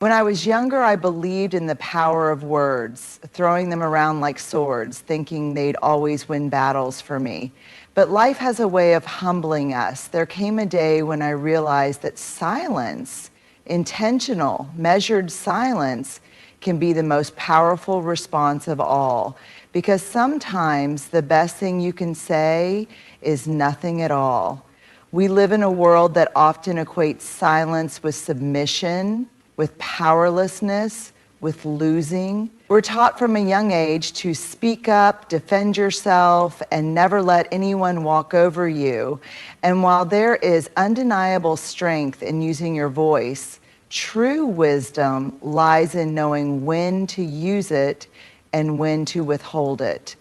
When I was younger, I believed in the power of words, throwing them around like swords, thinking they'd always win battles for me. But life has a way of humbling us. There came a day when I realized that silence, intentional, measured silence, can be the most powerful response of all. Because sometimes the best thing you can say is nothing at all. We live in a world that often equates silence with submission, with powerlessness, with losing. We're taught from a young age to speak up, defend yourself, and never let anyone walk over you. And while there is undeniable strength in using your voice, true wisdom lies in knowing when to use it and when to withhold it.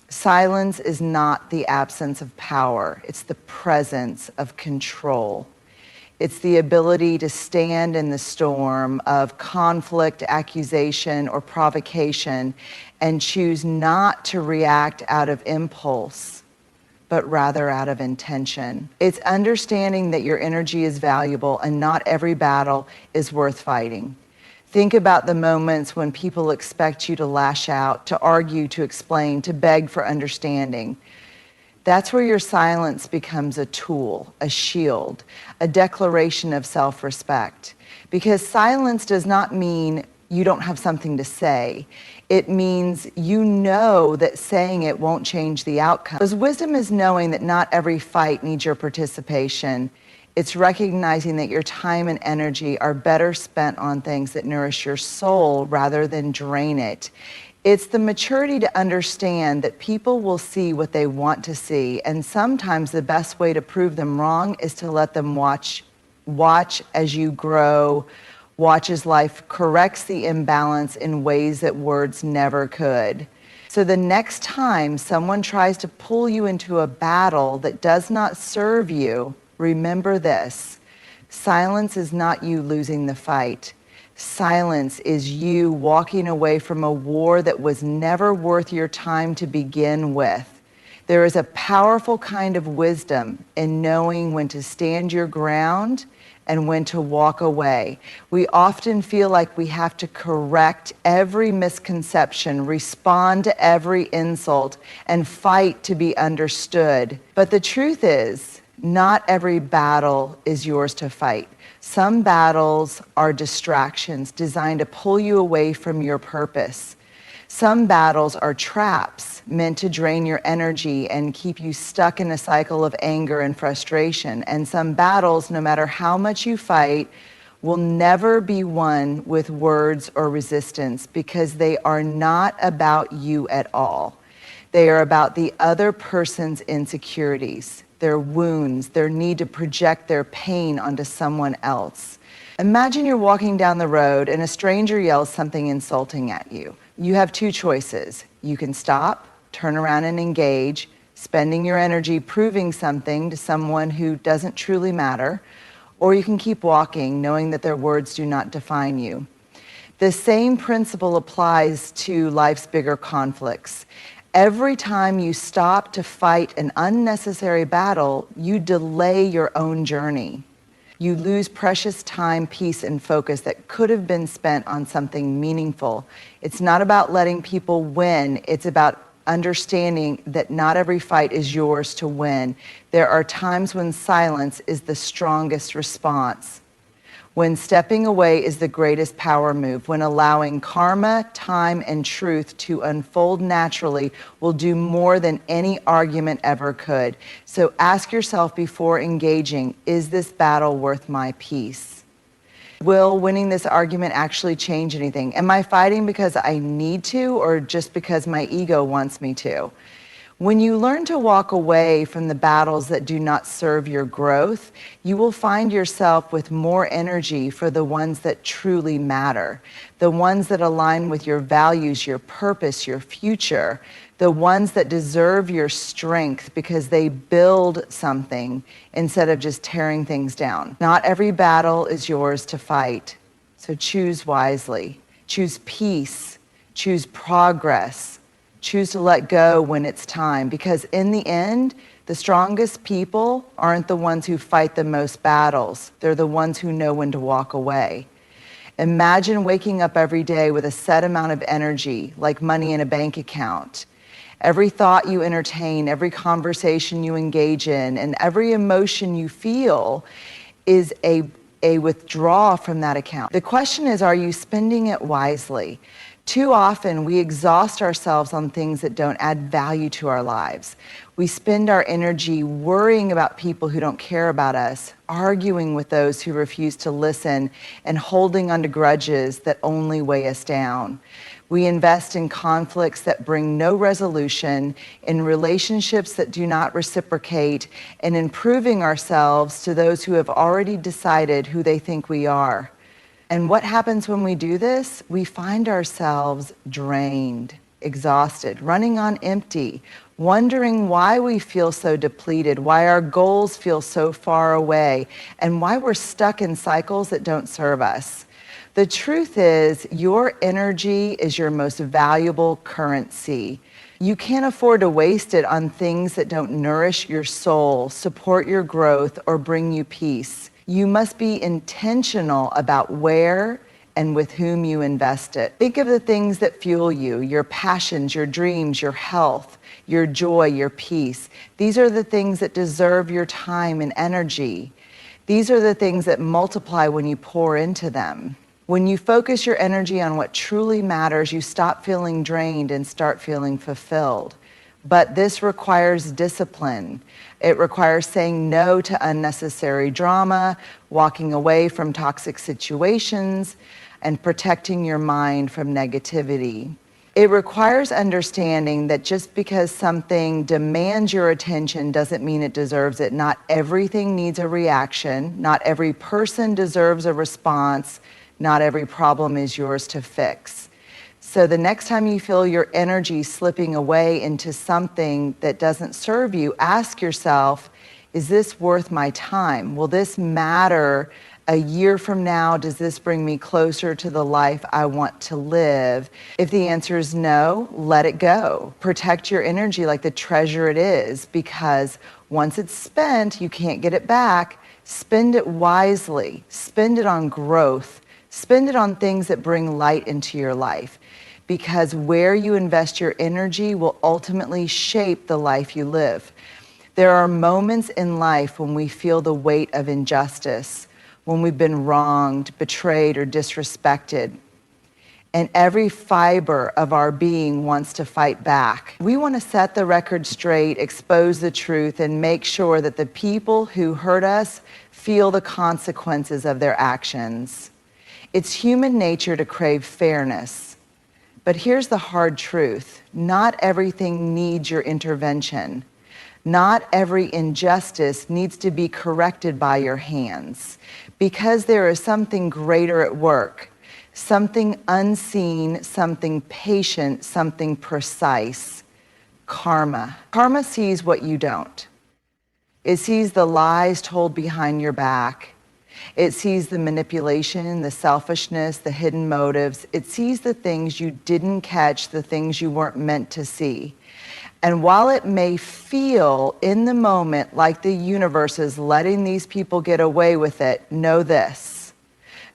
Silence is not the absence of power, it's the presence of control. It's the ability to stand in the storm of conflict, accusation, or provocation and choose not to react out of impulse, but rather out of intention. It's understanding that your energy is valuable and not every battle is worth fighting. Think about the moments when people expect you to lash out, to argue, to explain, to beg for understanding. That's where your silence becomes a tool, a shield, a declaration of self-respect. Because silence does not mean you don't have something to say. It means you know that saying it won't change the outcome. Because wisdom is knowing that not every fight needs your participation. It's recognizing that your time and energy are better spent on things that nourish your soul rather than drain it. It's the maturity to understand that people will see what they want to see, and sometimes the best way to prove them wrong is to let them watch as you grow, watch as life corrects the imbalance in ways that words never could. So the next time someone tries to pull you into a battle that does not serve you, remember this: silence is not you losing the fight. Silence is you walking away from a war that was never worth your time to begin with. There is a powerful kind of wisdom in knowing when to stand your ground and when to walk away. We often feel like we have to correct every misconception, respond to every insult, and fight to be understood. But the truth is, not every battle is yours to fight. Some battles are distractions designed to pull you away from your purpose. Some battles are traps meant to drain your energy and keep you stuck in a cycle of anger and frustration. And some battles, no matter how much you fight, will never be won with words or resistance because they are not about you at all. They are about the other person's insecurities, their wounds, their need to project their pain onto someone else. Imagine you're walking down the road and a stranger yells something insulting at you. You have two choices. You can stop, turn around and engage, spending your energy proving something to someone who doesn't truly matter, or you can keep walking knowing that their words do not define you. The same principle applies to life's bigger conflicts. Every time you stop to fight an unnecessary battle, you delay your own journey. You lose precious time, peace, and focus that could have been spent on something meaningful. It's not about letting people win. It's about understanding that not every fight is yours to win. There are times when silence is the strongest response. When stepping away is the greatest power move, when allowing karma, time, and truth to unfold naturally will do more than any argument ever could. So ask yourself before engaging, is this battle worth my peace? Will winning this argument actually change anything? Am I fighting because I need to or just because my ego wants me to? When you learn to walk away from the battles that do not serve your growth, you will find yourself with more energy for the ones that truly matter, the ones that align with your values, your purpose, your future, the ones that deserve your strength because they build something instead of just tearing things down. Not every battle is yours to fight, so choose wisely. Choose peace, choose progress. Choose to let go when it's time, because in the end, the strongest people aren't the ones who fight the most battles. They're the ones who know when to walk away. Imagine waking up every day with a set amount of energy, like money in a bank account. Every thought you entertain, every conversation you engage in, and every emotion you feel is a withdrawal from that account. The question is, are you spending it wisely? Too often, we exhaust ourselves on things that don't add value to our lives. We spend our energy worrying about people who don't care about us, arguing with those who refuse to listen, and holding on to grudges that only weigh us down. We invest in conflicts that bring no resolution, in relationships that do not reciprocate, and in proving ourselves to those who have already decided who they think we are. And what happens when we do this? We find ourselves drained, exhausted, running on empty, wondering why we feel so depleted, why our goals feel so far away, and why we're stuck in cycles that don't serve us. The truth is, your energy is your most valuable currency. You can't afford to waste it on things that don't nourish your soul, support your growth, or bring you peace. You must be intentional about where and with whom you invest it. Think of the things that fuel you, your passions, your dreams, your health, your joy, your peace. These are the things that deserve your time and energy. These are the things that multiply when you pour into them. When you focus your energy on what truly matters, you stop feeling drained and start feeling fulfilled. But this requires discipline. It requires saying no to unnecessary drama, walking away from toxic situations, and protecting your mind from negativity. It requires understanding that just because something demands your attention doesn't mean it deserves it. Not everything needs a reaction. Not every person deserves a response. Not every problem is yours to fix. So the next time you feel your energy slipping away into something that doesn't serve you, ask yourself, is this worth my time? Will this matter a year from now? Does this bring me closer to the life I want to live? If the answer is no, let it go. Protect your energy like the treasure it is, because once it's spent, you can't get it back. Spend it wisely. Spend it on growth. Spend it on things that bring light into your life, because where you invest your energy will ultimately shape the life you live. There are moments in life when we feel the weight of injustice, when we've been wronged, betrayed, or disrespected. And every fiber of our being wants to fight back. We want to set the record straight, expose the truth, and make sure that the people who hurt us feel the consequences of their actions. It's human nature to crave fairness. But here's the hard truth. Not everything needs your intervention. Not every injustice needs to be corrected by your hands, because there is something greater at work, something unseen, something patient, something precise. Karma. Karma sees what you don't. It sees the lies told behind your back. It sees the manipulation, the selfishness, the hidden motives. It sees the things you didn't catch, the things you weren't meant to see. And while it may feel in the moment like the universe is letting these people get away with it, know this: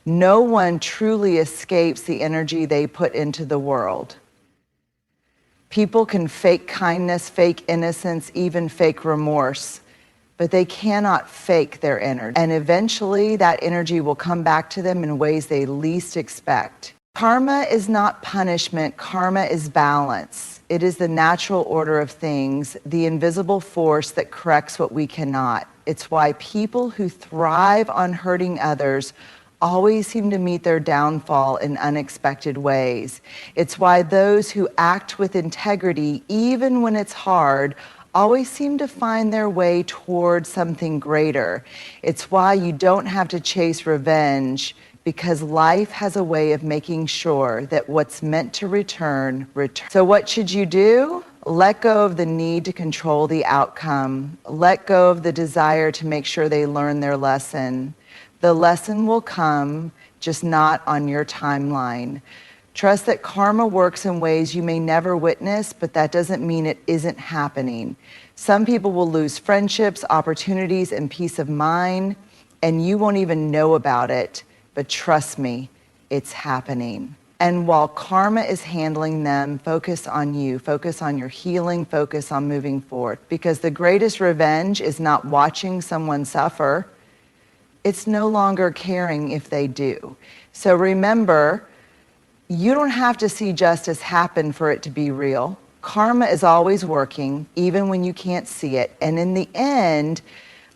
no one truly escapes the energy they put into the world. People can fake kindness, fake innocence, even fake remorse, but they cannot fake their energy. And eventually that energy will come back to them in ways they least expect. Karma is not punishment. Karma is balance. It is the natural order of things, the invisible force that corrects what we cannot. It's why people who thrive on hurting others always seem to meet their downfall in unexpected ways. It's why those who act with integrity, even when it's hard, always seem to find their way toward something greater. It's why you don't have to chase revenge, because life has a way of making sure that what's meant to return, returns. So what should you do? Let go of the need to control the outcome. Let go of the desire to make sure they learn their lesson. The lesson will come, just not on your timeline. Trust that karma works in ways you may never witness, but that doesn't mean it isn't happening. Some people will lose friendships, opportunities, and peace of mind, and you won't even know about it. But trust me, it's happening. And while karma is handling them, focus on you, focus on your healing, focus on moving forward. Because the greatest revenge is not watching someone suffer, it's no longer caring if they do. So remember, you don't have to see justice happen for it to be real. Karma is always working, even when you can't see it. And in the end,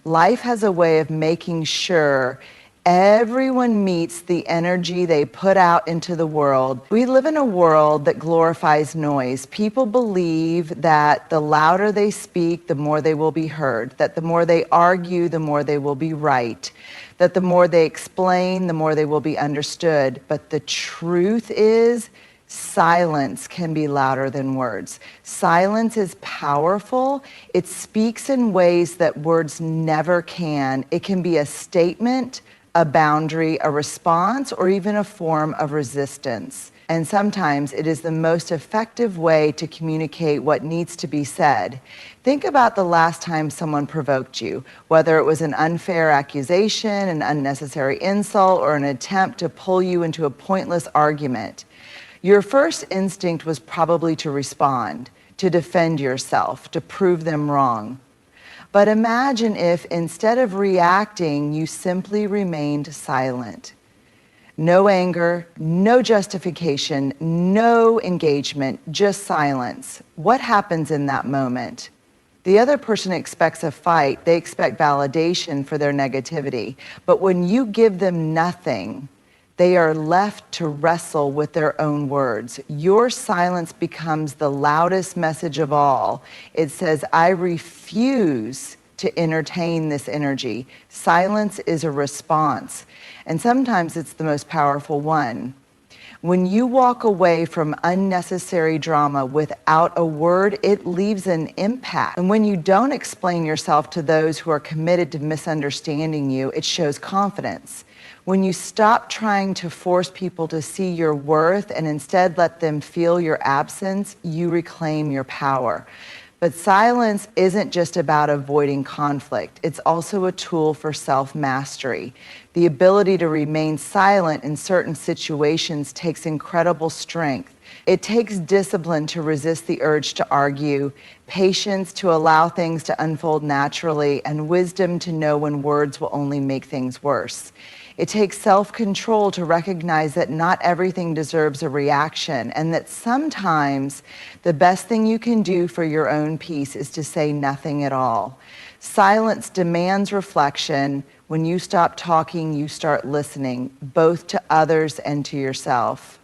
life has a way of making sure everyone meets the energy they put out into the world. We live in a world that glorifies noise. People believe that the louder they speak, the more they will be heard, that the more they argue, the more they will be right, that the more they explain, the more they will be understood. But the truth is, silence can be louder than words. Silence is powerful. It speaks in ways that words never can. It can be a statement, a boundary, a response, or even a form of resistance. And sometimes it is the most effective way to communicate what needs to be said. Think about the last time someone provoked you, whether it was an unfair accusation, an unnecessary insult, or an attempt to pull you into a pointless argument. Your first instinct was probably to respond, to defend yourself, to prove them wrong. But imagine if, instead of reacting, you simply remained silent. No anger, no justification, no engagement, just silence. What happens in that moment? The other person expects a fight. They expect validation for their negativity. But when you give them nothing, they are left to wrestle with their own words. Your silence becomes the loudest message of all. It says, I refuse to entertain this energy. Silence is a response, and sometimes it's the most powerful one. When you walk away from unnecessary drama without a word, it leaves an impact. And when you don't explain yourself to those who are committed to misunderstanding you, it shows confidence. When you stop trying to force people to see your worth and instead let them feel your absence, you reclaim your power. But silence isn't just about avoiding conflict. It's also a tool for self-mastery. The ability to remain silent in certain situations takes incredible strength. It takes discipline to resist the urge to argue, patience to allow things to unfold naturally, and wisdom to know when words will only make things worse. It takes self-control to recognize that not everything deserves a reaction, and that sometimes the best thing you can do for your own peace is to say nothing at all. Silence demands reflection. When you stop talking, you start listening, both to others and to yourself.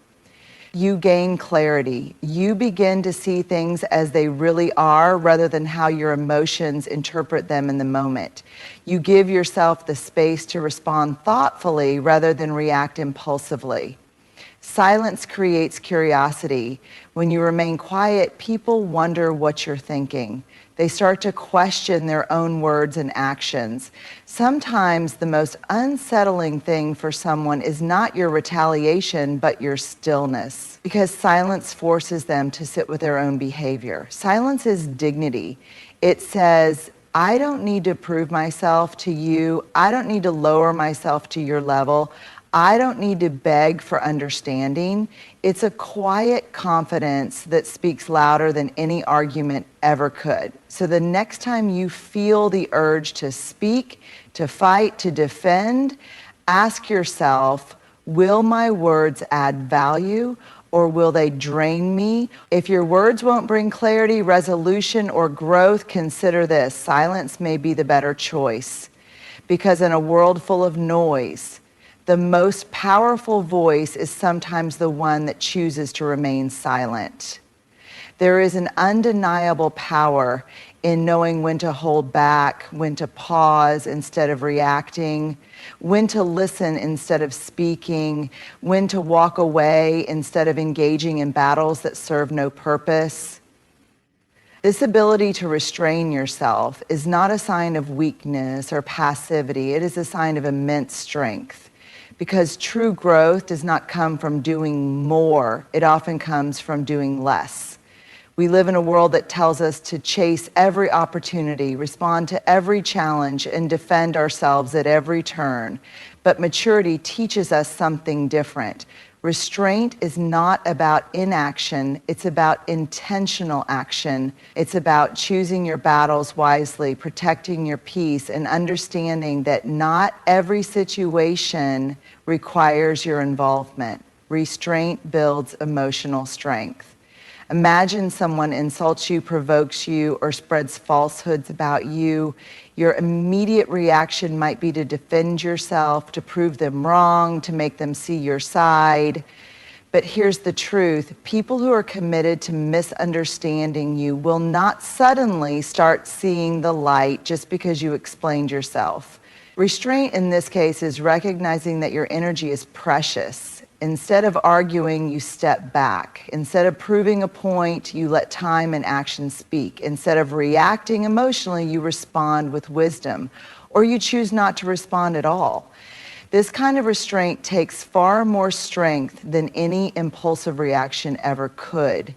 You gain clarity. You begin to see things as they really are rather than how your emotions interpret them in the moment. You give yourself the space to respond thoughtfully rather than react impulsively. Silence creates curiosity. When you remain quiet, people wonder what you're thinking. They start to question their own words and actions. Sometimes the most unsettling thing for someone is not your retaliation, but your stillness, because silence forces them to sit with their own behavior. Silence is dignity. It says, I don't need to prove myself to you. I don't need to lower myself to your level. I don't need to beg for understanding. It's a quiet confidence that speaks louder than any argument ever could. So the next time you feel the urge to speak, to fight, to defend, ask yourself, will my words add value or will they drain me? If your words won't bring clarity, resolution, or growth, consider this. Silence may be the better choice, because in a world full of noise, the most powerful voice is sometimes the one that chooses to remain silent. There is an undeniable power in knowing when to hold back, when to pause instead of reacting, when to listen instead of speaking, when to walk away instead of engaging in battles that serve no purpose. This ability to restrain yourself is not a sign of weakness or passivity. It is a sign of immense strength. Because true growth does not come from doing more. It often comes from doing less. We live in a world that tells us to chase every opportunity, respond to every challenge, and defend ourselves at every turn. but maturity teaches us something different. Restraint is not about inaction, it's about intentional action. It's about choosing your battles wisely, protecting your peace, and understanding that not every situation requires your involvement. Restraint builds emotional strength. Imagine someone insults you, provokes you, or spreads falsehoods about you. Your immediate reaction might be to defend yourself, to prove them wrong, to make them see your side. But here's the truth. People who are committed to misunderstanding you will not suddenly start seeing the light just because you explained yourself. Restraint in this case is recognizing that your energy is precious. Instead of arguing, you step back. Instead of proving a point, you let time and action speak. Instead of reacting emotionally, you respond with wisdom, or you choose not to respond at all. This kind of restraint takes far more strength than any impulsive reaction ever could.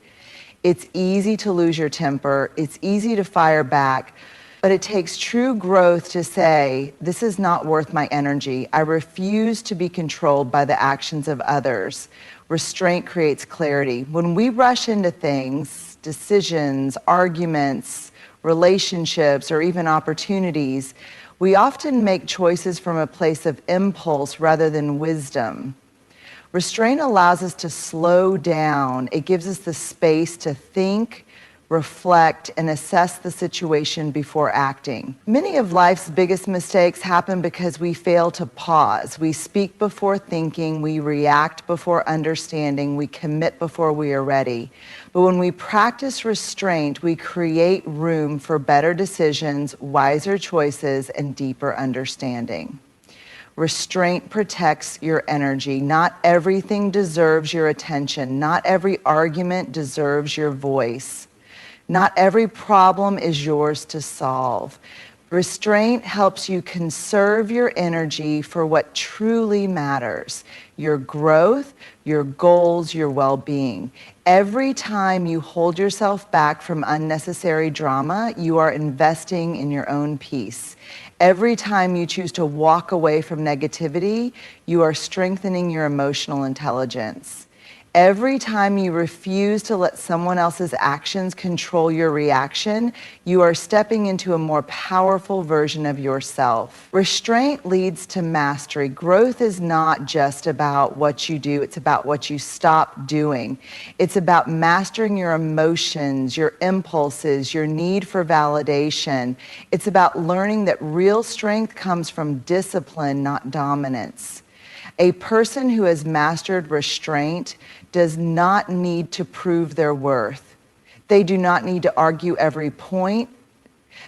It's easy to lose your temper. It's easy to fire back. But it takes true growth to say, this is not worth my energy. I refuse to be controlled by the actions of others. Restraint creates clarity. When we rush into things, decisions, arguments, relationships, or even opportunities, we often make choices from a place of impulse rather than wisdom. Restraint allows us to slow down. It gives us the space to think, reflect, and assess the situation before acting. Many of life's biggest mistakes happen because we fail to pause. We speak before thinking, we react before understanding, we commit before we are ready. But when we practice restraint, we create room for better decisions, wiser choices, and deeper understanding. Restraint protects your energy. Not everything deserves your attention. Not every argument deserves your voice. Not every problem is yours to solve. Restraint helps you conserve your energy for what truly matters: your growth, your goals, your well-being. Every time you hold yourself back from unnecessary drama, you are investing in your own peace. Every time you choose to walk away from negativity, you are strengthening your emotional intelligence. Every time you refuse to let someone else's actions control your reaction, you are stepping into a more powerful version of yourself. Restraint leads to mastery. Growth is not just about what you do, it's about what you stop doing. It's about mastering your emotions, your impulses, your need for validation. It's about learning that real strength comes from discipline, not dominance. A person who has mastered restraint does not need to prove their worth. They do not need to argue every point.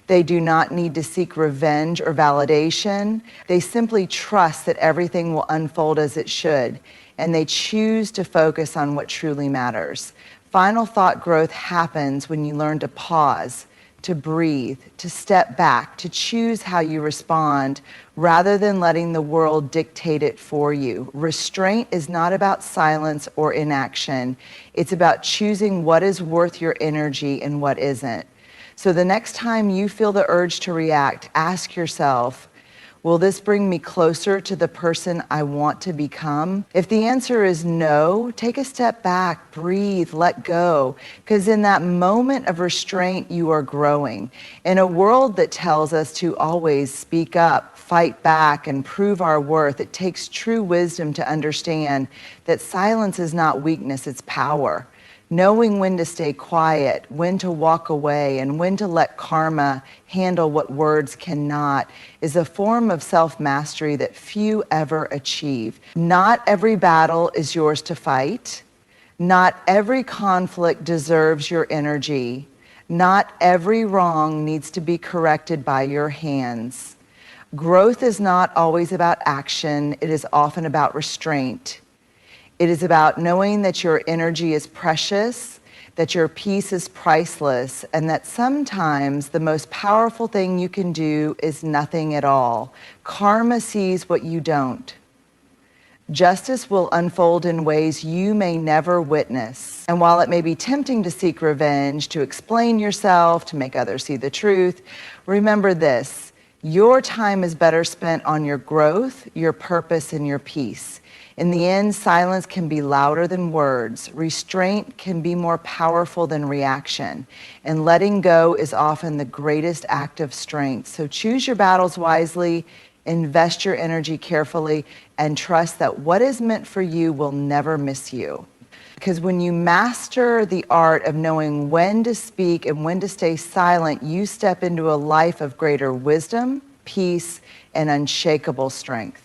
They do not need to seek revenge or validation. They simply trust that everything will unfold as it should, and they choose to focus on what truly matters. Final thought growth happens when you learn to pause, to breathe, to step back, to choose how you respond rather than letting the world dictate it for you. Restraint is not about silence or inaction. It's about choosing what is worth your energy and what isn't. So the next time you feel the urge to react, ask yourself, will this bring me closer to the person I want to become? If the answer is no, take a step back, breathe, let go, because in that moment of restraint, you are growing. In a world that tells us to always speak up, fight back, and prove our worth, it takes true wisdom to understand that silence is not weakness, it's power. Knowing when to stay quiet, when to walk away, and when to let karma handle what words cannot is a form of self-mastery that few ever achieve. Not every battle is yours to fight. Not every conflict deserves your energy. Not every wrong needs to be corrected by your hands. Growth is not always about action. It is often about restraint. It is about knowing that your energy is precious, that your peace is priceless, and that sometimes the most powerful thing you can do is nothing at all. Karma sees what you don't. Justice will unfold in ways you may never witness. And while it may be tempting to seek revenge, to explain yourself, to make others see the truth, remember this: Your time is better spent on your growth, your purpose, and your peace. In the end, silence can be louder than words. Restraint can be more powerful than reaction. And letting go is often the greatest act of strength. So choose your battles wisely, invest your energy carefully, and trust that what is meant for you will never miss you. Because when you master the art of knowing when to speak and when to stay silent, you step into a life of greater wisdom, peace, and unshakable strength.